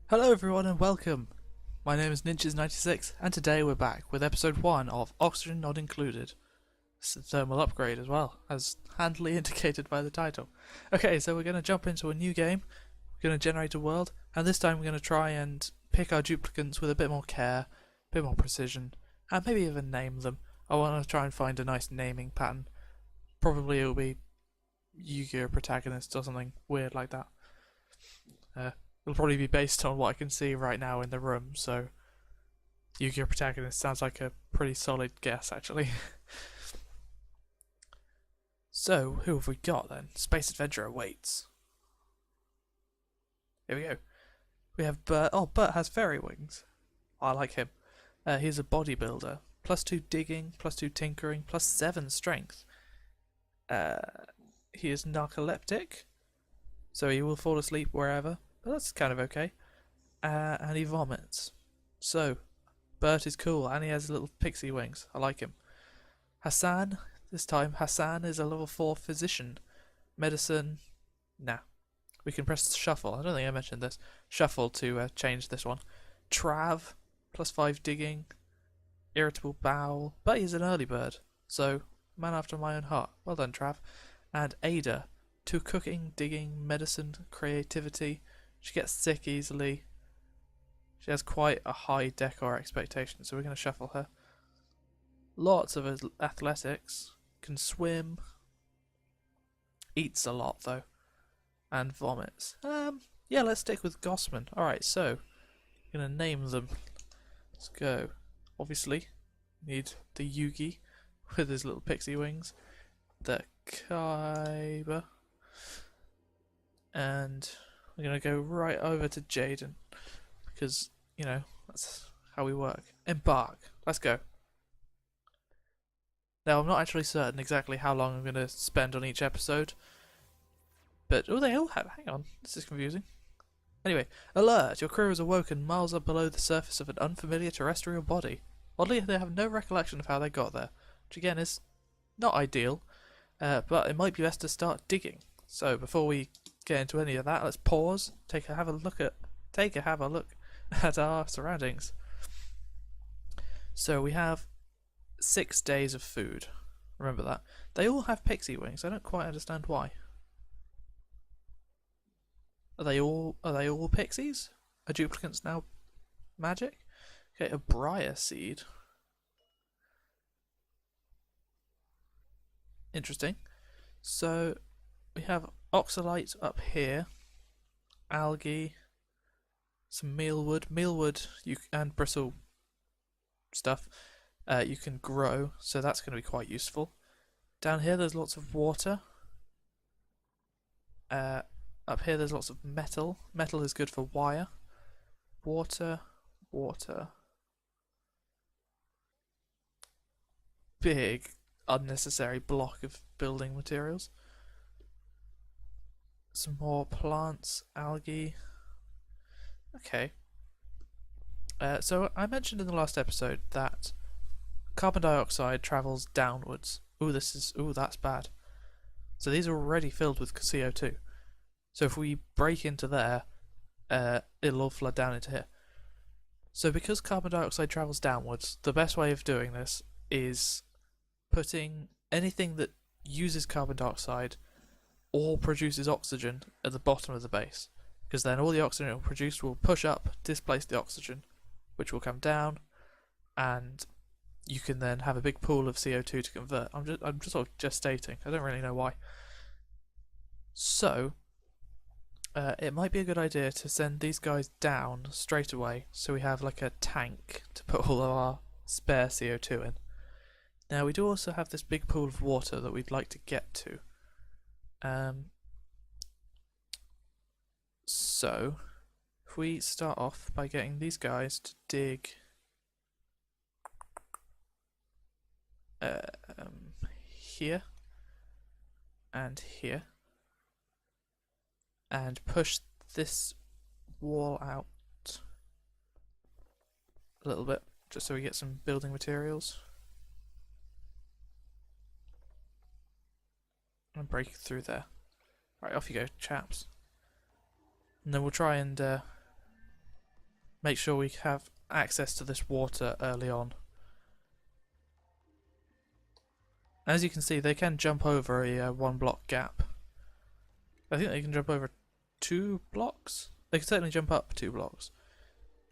Hello everyone and welcome! My name is Ninjas96 and today we're back with episode 1 of Oxygen Not Included. It's a thermal upgrade as well, as handily indicated by the title. Okay, so we're going to jump into a new game, we're going to generate a world, and this time we're going to try and pick our duplicants with a bit more care, a bit more precision, and maybe even name them. I want to try and find a nice naming pattern. Probably it'll be Yu-Gi-Oh! Protagonist or something weird like that. It'll probably be based on what I can see right now in the room, so Yu-Gi-Oh! Protagonist sounds like a pretty solid guess, actually. So, who have we got then? Space Adventure awaits. Here we go. We have Bert. Oh, Bert has fairy wings. I like him. He's a bodybuilder. +2 digging, +2 tinkering, +7 strength. He is narcoleptic, so he will fall asleep wherever. But that's kind of okay. And he vomits. So, Bert is cool, and he has little pixie wings. I like him. Hassan, this time, Hassan is a level 4 physician. Medicine, nah. We can press shuffle. I don't think I mentioned this. Shuffle to change this one. Trav, +5 digging. Irritable bowel, but he's an early bird. So, man after my own heart. Well done, Trav. And Ada, 2 cooking, digging, medicine, creativity. She gets sick easily. She has quite a high decor expectation, so we're going to shuffle her. Lots of athletics. Can swim. Eats a lot, though. And vomits. Yeah, let's stick with Gossman. Alright, so, I'm going to name them. Let's go. Obviously, need the Yugi with his little pixie wings. The Kaiba. And we're going to go right over to Jaden. Because, you know, that's how we work. Embark. Let's go. Now, I'm not actually certain exactly how long I'm going to spend on each episode. But, oh, they all have. Hang on. This is confusing. Anyway, alert! Your crew is awoken miles up below the surface of an unfamiliar terrestrial body. Oddly, they have no recollection of how they got there, which again is not ideal, but it might be best to start digging. So before we get into any of that, let's pause, have a look at our surroundings. So we have 6 days of food. Remember that. They all have pixie wings. I don't quite understand why. Are they all pixies? Are duplicants now magic? Okay, a briar seed. Interesting. So we have oxalite up here, algae, some mealwood, and bristle stuff. You can grow, so that's going to be quite useful. Down here, there's lots of water. Up here, there's lots of metal. Metal is good for wire. Water. Big, unnecessary block of building materials. Some more plants, algae. Okay. So I mentioned in the last episode that carbon dioxide travels downwards. That's bad. So these are already filled with CO2. So if we break into there, it'll all flood down into here. So because carbon dioxide travels downwards, the best way of doing this is putting anything that uses carbon dioxide or produces oxygen at the bottom of the base. Because then all the oxygen it will produce will push up, displace the oxygen, which will come down, and you can then have a big pool of CO2 to convert. I'm just sort of gestating. I don't really know why. So it might be a good idea to send these guys down straight away, so we have like a tank to put all of our spare CO2 in. Now we do also have this big pool of water that we'd like to get to. So if we start off by getting these guys to dig here and here, and push this wall out a little bit, just so we get some building materials. And break through there. Right, off you go, chaps. And then we'll try and make sure we have access to this water early on. As you can see, they can jump over a 1 block gap. I think they can jump over 2 blocks. They can certainly jump up 2 blocks.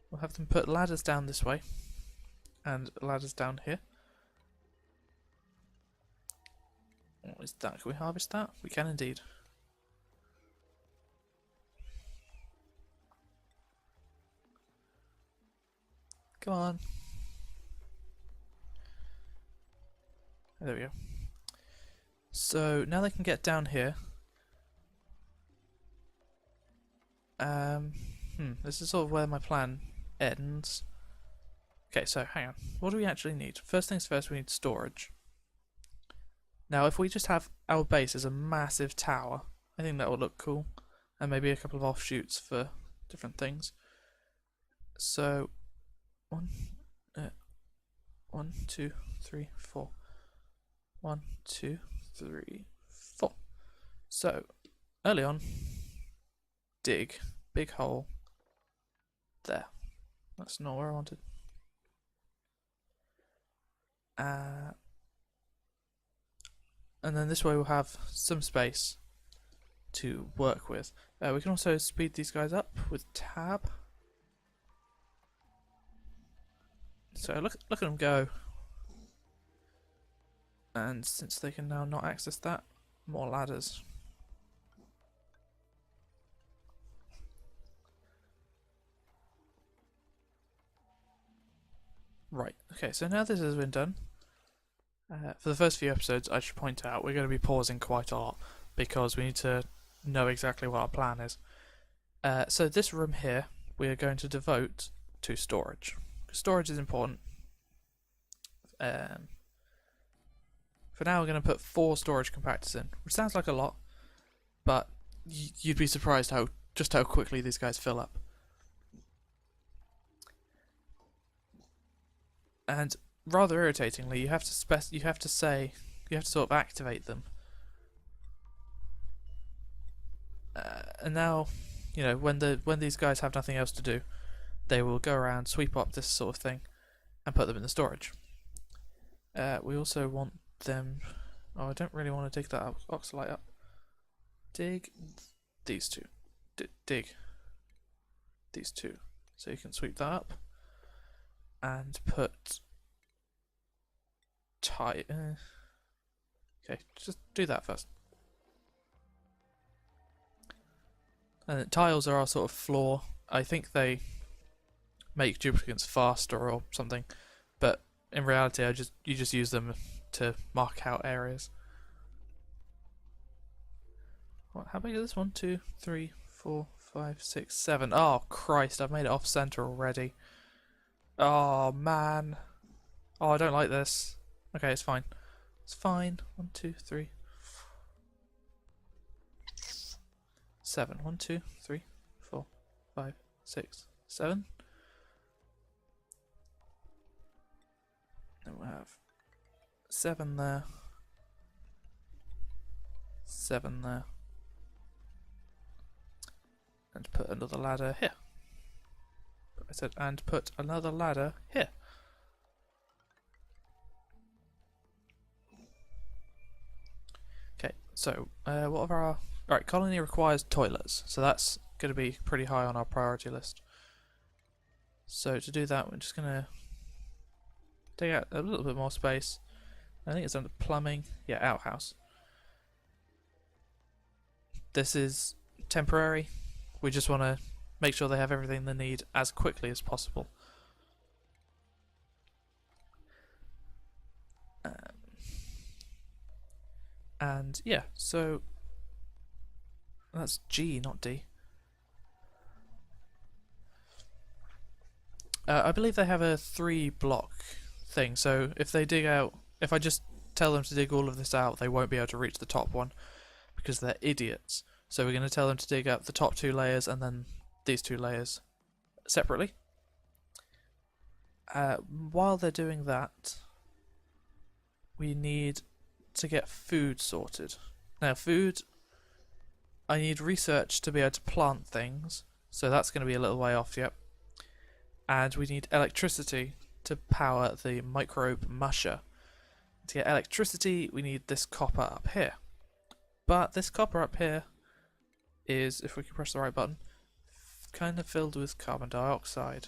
We'll have them put ladders down this way and ladders down here. What is that? Can we harvest that? We can indeed. Come on. There we go. So now they can get down here. This is sort of where my plan ends. Okay, so hang on. What do we actually need? First things first, we need storage. Now, if we just have our base as a massive tower, I think that would look cool. And maybe a couple of offshoots for different things. So, 1, 2, 3, 4. 1, 2, 3, 4. So, early on, dig, big hole, there. That's not where I wanted. And then this way we'll have some space to work with. We can also speed these guys up with tab. So look at them go. And since they can now not access that, more ladders. Right, okay, so now this has been done. For the first few episodes, I should point out, we're going to be pausing quite a lot because we need to know exactly what our plan is. So this room here, we are going to devote to storage. Storage is important. For now, we're going to put 4 storage compactors in, which sounds like a lot, but you'd be surprised just how quickly these guys fill up. And rather irritatingly, you have to sort of activate them. And now, you know, when these guys have nothing else to do, they will go around, sweep up this sort of thing, and put them in the storage. We also want them. Oh, I don't really want to dig that oxalite up. Dig these two. Dig these two. So you can sweep that up. And put okay, just do that first. And tiles are our sort of flaw. I think they make duplicates faster or something, but in reality, you just use them to mark out areas. What? How big is this? 1, 2, 3, 4, 5, 6, 7. Oh Christ! I've made it off center already. Oh man. Oh, I don't like this. Okay, it's fine. It's fine. 1, 2, 3, 7. 1, 2, 3, 4, 5, 6, 7. Then we'll have 7 there. 7 there. And put another ladder here. I said, and put another ladder here. Okay, so what are our... Right, colony requires toilets, so that's going to be pretty high on our priority list. So to do that, we're just going to dig out a little bit more space. I think it's under plumbing. Yeah, outhouse. This is temporary. We just want to make sure they have everything they need as quickly as possible. And yeah, so that's G, not D. I believe they have a 3-block thing, so if they dig out, if I just tell them to dig all of this out, they won't be able to reach the top one because they're idiots. So we're going to tell them to dig up the top 2 layers and then these 2 layers separately. While they're doing that, we need to get food sorted. Now food, I need research to be able to plant things, so that's going to be a little way off yet. and we need electricity to power the microbe musher. To get electricity, we need this copper up here. But this copper up here is, if we can press the right button, kind of filled with carbon dioxide.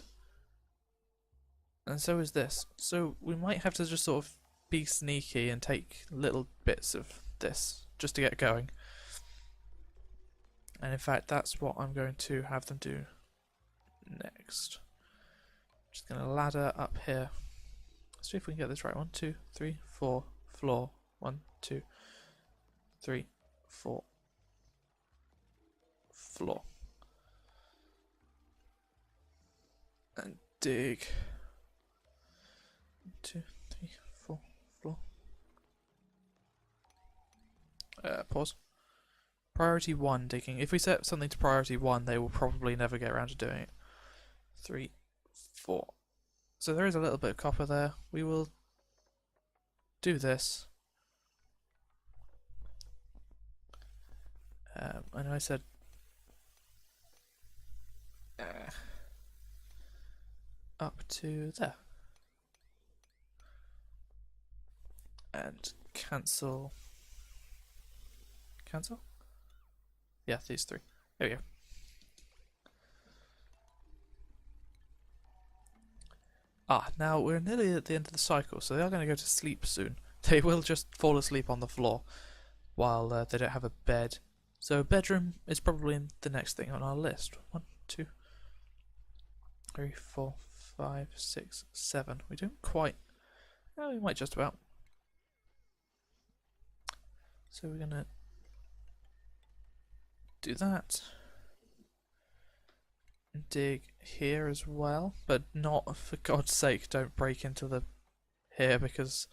And so is this. So we might have to just sort of be sneaky and take little bits of this just to get going. And in fact, that's what I'm going to have them do next. Just going to ladder up here. Let's see if we can get this right. 1, 2, 3, 4, floor. 1, 2, 3, 4, floor. And dig. 1, 2, 3, 4, floor. Pause. Priority 1 digging. If we set something to priority 1, they will probably never get around to doing it. 3, 4. So there is a little bit of copper there. We will do this. I know I said up to there. And cancel. Cancel? Yeah, these 3. There we go. Now we're nearly at the end of the cycle, so they are going to go to sleep soon. They will just fall asleep on the floor while they don't have a bed. So a bedroom is probably the next thing on our list. 1, 2, 3, 4, 5, 6, 7. We don't quite... No, we might just about. So we're going to do that. Dig here as well, but not, for God's sake, don't break into the here, because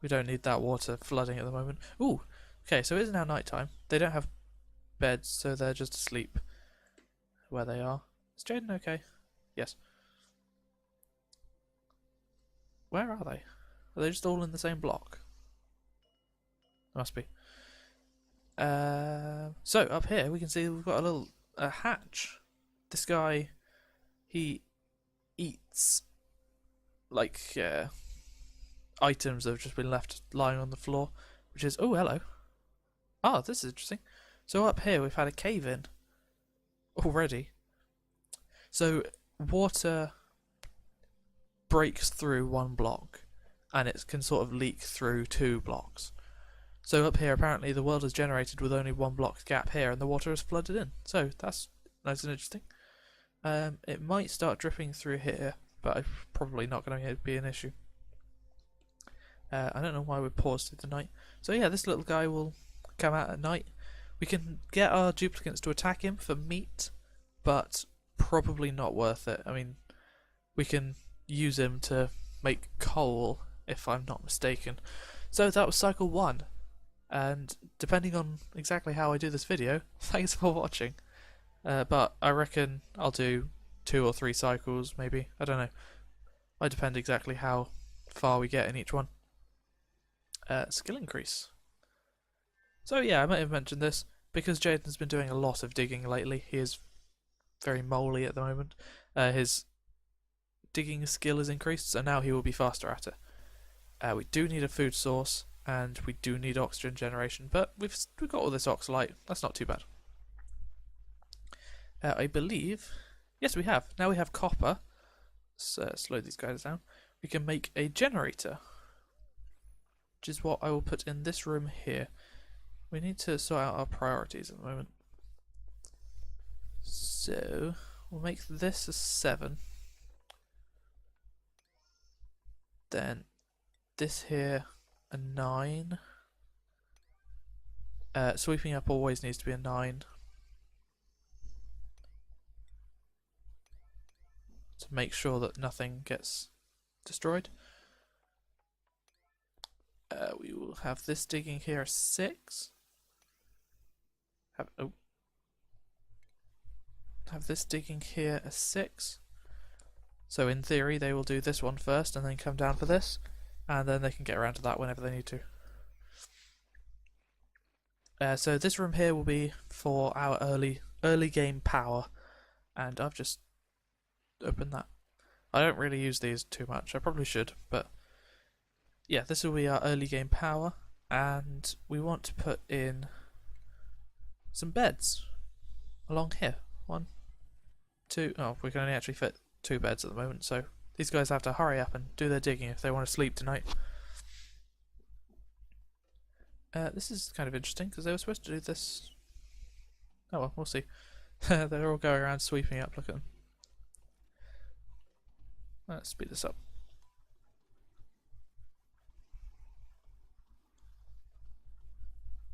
we don't need that water flooding at the moment. Ooh, okay, so it is now night time. They don't have beds, so they're just asleep where they are. Is Jaden okay? Yes. Where are they? Are they just all in the same block? Must be. So up here we can see we've got a little hatch. This guy, he eats like items that have just been left lying on the floor, which is, oh, hello. Oh, this is interesting. So up here we've had a cave in already. So water breaks through one block and it can sort of leak through 2 blocks. So up here apparently the world is generated with only 1 block gap here and the water is flooded in. So that's nice and interesting. It might start dripping through here, but it's probably not going to be an issue. I don't know why we paused through the night. So yeah, this little guy will come out at night. We can get our duplicates to attack him for meat, but probably not worth it. I mean, we can use him to make coal, if I'm not mistaken. So that was cycle 1, and depending on exactly how I do this video, thanks for watching. But I reckon I'll do 2 or 3 cycles, maybe. I don't know. Might depend exactly how far we get in each one. Skill increase. So yeah, I might have mentioned this, because Jaden's been doing a lot of digging lately. He is very moly at the moment. His digging skill is increased, so now he will be faster at it. We do need a food source, and we do need oxygen generation, but we've got all this oxalite. That's not too bad. I believe, yes, we have. Now we have copper. Let's slow these guys down. We can make a generator, which is what I will put in this room here. We need to sort out our priorities at the moment. So we'll make this a 7. Then this here a 9. Sweeping up always needs to be a 9. To make sure that nothing gets destroyed. We will have this digging here a 6. Have this digging here a 6. So in theory they will do this one first and then come down for this, and then they can get around to that whenever they need to. So this room here will be for our early game power, and I've just open that. I don't really use these too much. I probably should, but yeah, this will be our early game power, and we want to put in some beds along here. 1, 2. Oh, we can only actually fit 2 beds at the moment, so these guys have to hurry up and do their digging if they want to sleep tonight. This is kind of interesting because they were supposed to do this. Oh well, we'll see. They're all going around sweeping up. Look at them. Let's speed this up.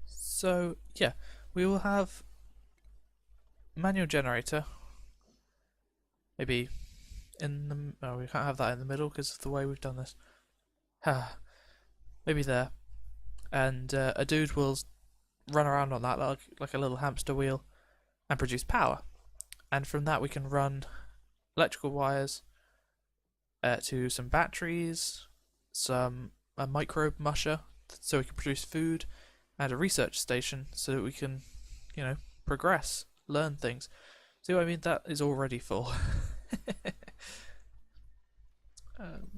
So yeah, we will have manual generator. Maybe in the we can't have that in the middle because of the way we've done this. Maybe there, and a dude will run around on that like a little hamster wheel and produce power, and from that we can run electrical wires to some batteries, a microbe musher so we can produce food, and a research station so that we can, progress, learn things. See what I mean? That is already full.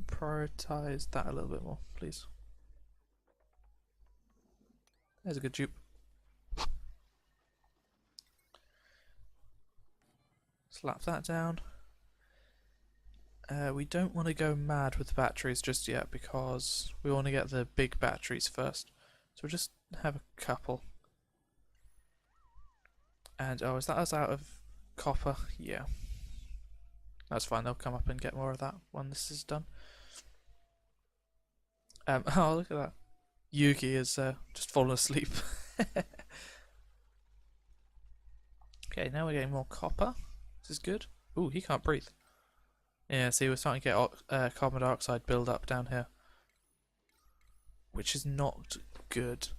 Prioritize that a little bit more, please. There's a good dupe. Slap that down. We don't want to go mad with the batteries just yet because we want to get the big batteries first. So we'll just have a couple. And is that us out of copper? Yeah. That's fine, they'll come up and get more of that when this is done. Oh, look at that. Yugi is just fallen asleep. Okay, now we're getting more copper. This is good. Ooh, he can't breathe. Yeah, see, we're starting to get carbon dioxide build up down here, which is not good.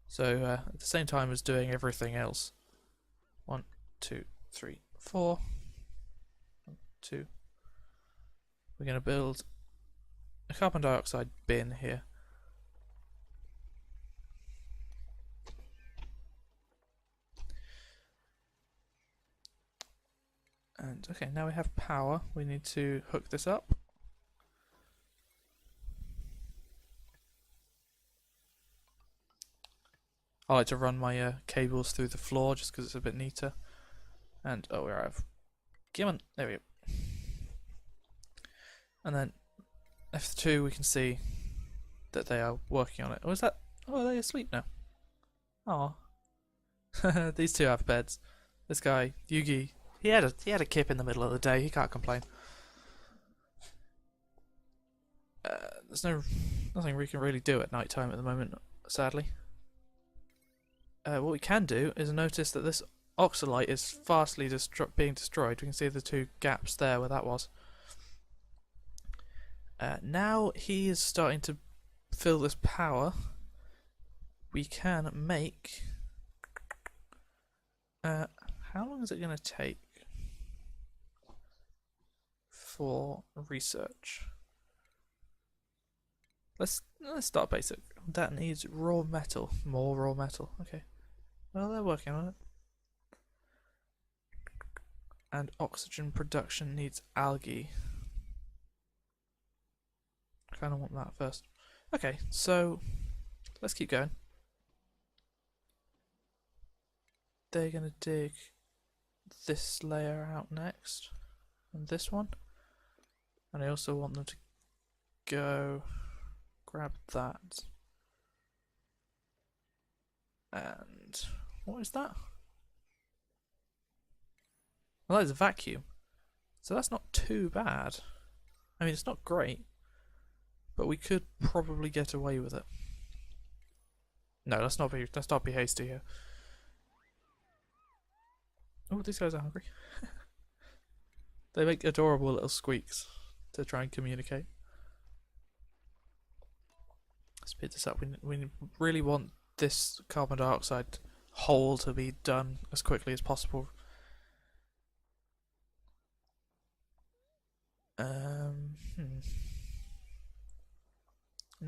So at the same time as doing everything else. 1, 2, 3, 4. 1, 2. We're going to build a carbon dioxide bin here. And okay, now we have power. We need to hook this up. I like to run my cables through the floor just because it's a bit neater. And we're out of. Come on, there we go. And then F2, we can see that they are working on it. Or is that? Oh, are they asleep now? Oh, these two have beds. This guy, Yugi, he had a kip in the middle of the day. He can't complain. There's nothing we can really do at night time at the moment, sadly. What we can do is notice that this oxalite is fastly being destroyed. We can see the 2 gaps there where that was. Now he is starting to fill this power. We can make. How long is it going to take for research? Let's start basic. That needs raw metal. More raw metal. Okay. Well, they're working on it. And oxygen production needs algae. I kind of want that first. Okay, so let's keep going. They're going to dig this layer out next. And this one. And I also want them to go grab that. And what is that? Well, that is a vacuum. So that's not too bad. I mean, it's not great, but we could probably get away with it. No, let's not be hasty here. Oh, these guys are hungry. They make adorable little squeaks to try and communicate. Speed this up. We really want this carbon dioxide hole to be done as quickly as possible. I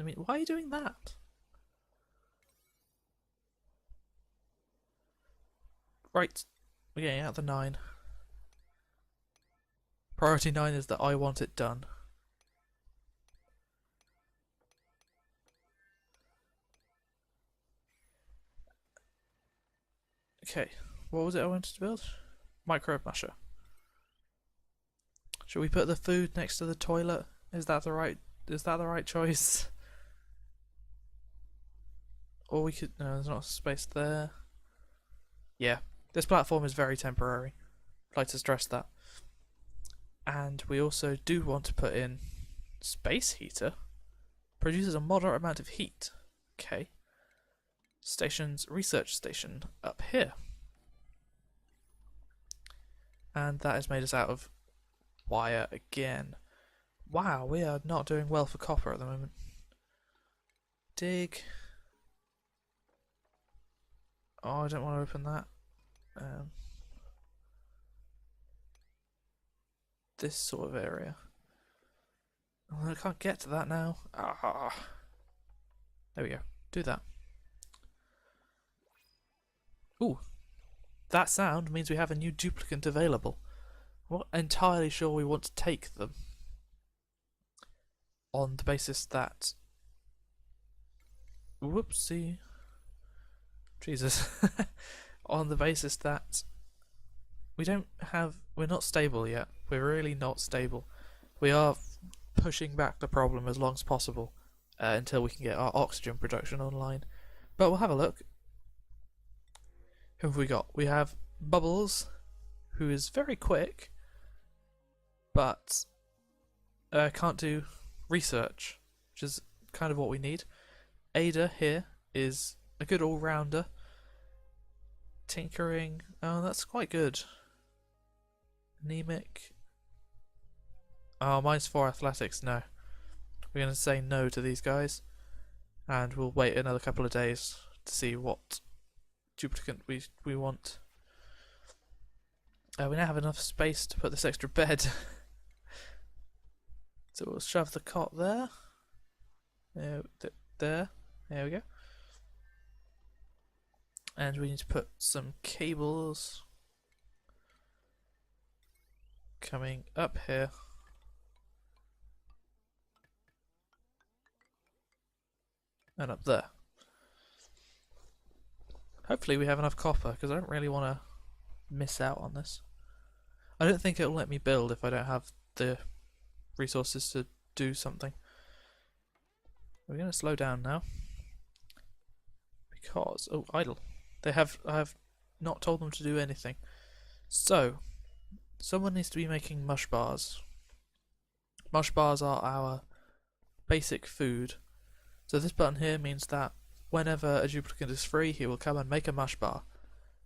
mean, why are you doing that? Right, we're getting out the 9. Priority 9 is that I want it done. Okay, what was it I wanted to build? Microbe musher. Should we put the food next to the toilet? Is that the right choice? Or we could, no, there's not space there. Yeah, this platform is very temporary. I'd like to stress that. And we also do want to put in space heater. Produces a moderate amount of heat. Okay. Stations, research station up here. And that is made us out of wire again. Wow, we are not doing well for copper at the moment. Dig. Oh, I don't want to open that. This sort of area. Oh, I can't get to that now. Ah. There we go. Do that. Ooh. That sound means we have a new duplicant available. I'm not entirely sure we want to take them. On the basis that... Whoopsie. Jesus. On the basis that we're not stable yet. We're really not stable. We are pushing back the problem as long as possible until we can get our oxygen production online. But we'll have a look. Who have we got? We have Bubbles, who is very quick, but can't do research, which is kind of what we need. Ada here is a good all-rounder. Tinkering, oh, that's quite good. Anemic. Oh, mine's 4 athletics, no. We're going to say no to these guys, and we'll wait another couple of days to see what duplicant we want. We now have enough space to put this extra bed. So we'll shove the cot there. There we go. And we need to put some cables coming up here. And up there. Hopefully we have enough copper, because I don't really want to miss out on this. I don't think it'll let me build if I don't have the resources to do something. We're going to slow down now. Because... oh, idle. I have not told them to do anything. So, someone needs to be making mush bars. Mush bars are our basic food. So this button here means that whenever a duplicant is free, he will come and make a mush bar,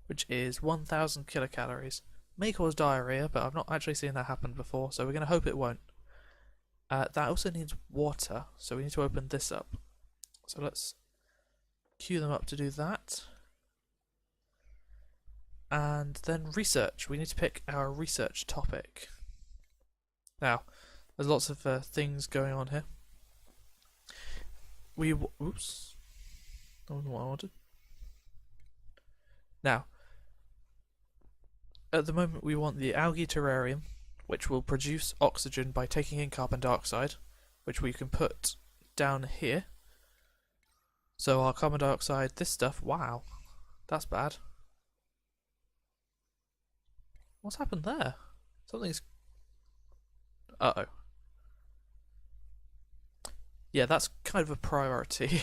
which is 1000 kilocalories. May cause diarrhea, but I've not actually seen that happen before, so we're going to hope it won't. That also needs water, so we need to open this up. So let's queue them up to do that. And then research. We need to pick our research topic. Now, there's lots of things going on here. Oops. That wasn't what I wanted. Now, at the moment we want the algae terrarium, which will produce oxygen by taking in carbon dioxide, which we can put down here. So our carbon dioxide, this stuff, wow, that's bad. What's happened there? Something's... uh-oh. Yeah, that's kind of a priority.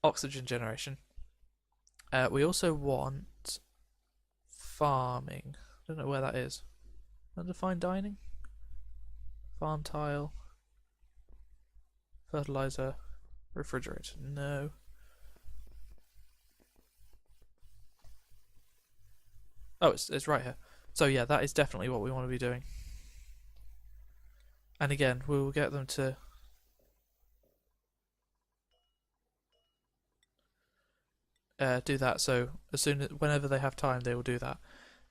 Oxygen generation. We also want farming. I don't know where that is. Undefined dining? Farm tile. Fertilizer. Refrigerator. No. Oh, it's right here. So yeah, that is definitely what we want to be doing. And again, we will get them to do that. So whenever they have time, they will do that.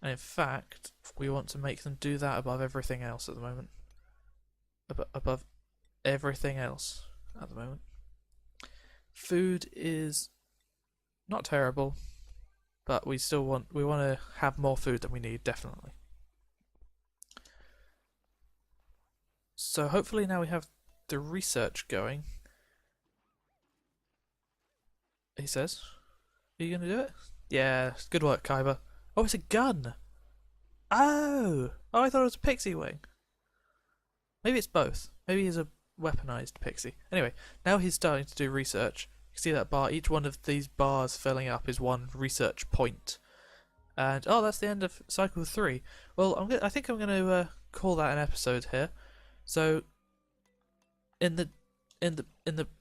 And in fact, we want to make them do that above everything else at the moment. Above everything else at the moment. Food is not terrible, but we want to have more food than we need, definitely. So hopefully now we have the research going. He says. Are you going to do it? Yeah, good work, Kyber. Oh, it's a gun! Oh! Oh, I thought it was a Pixie wing. Maybe it's both. Maybe he's a weaponized Pixie. Anyway, now he's starting to do research. You can see that bar. Each one of these bars filling up is one research point. And oh, that's the end of cycle 3. Well, I think I'm going to call that an episode here. So, there we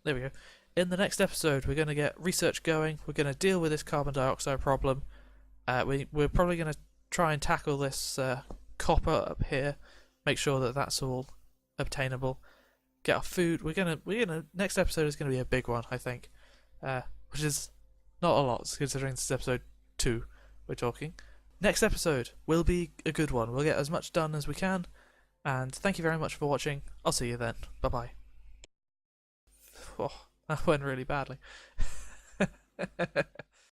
go. In the next episode, we're going to get research going. We're going to deal with this carbon dioxide problem. We're probably going to try and tackle this copper up here. Make sure that that's all obtainable. Get our food. We're gonna. Next episode is going to be a big one, I think, which is not a lot considering this is episode 2. We're talking. Next episode will be a good one. We'll get as much done as we can. And thank you very much for watching. I'll see you then. Bye bye. Oh, that went really badly.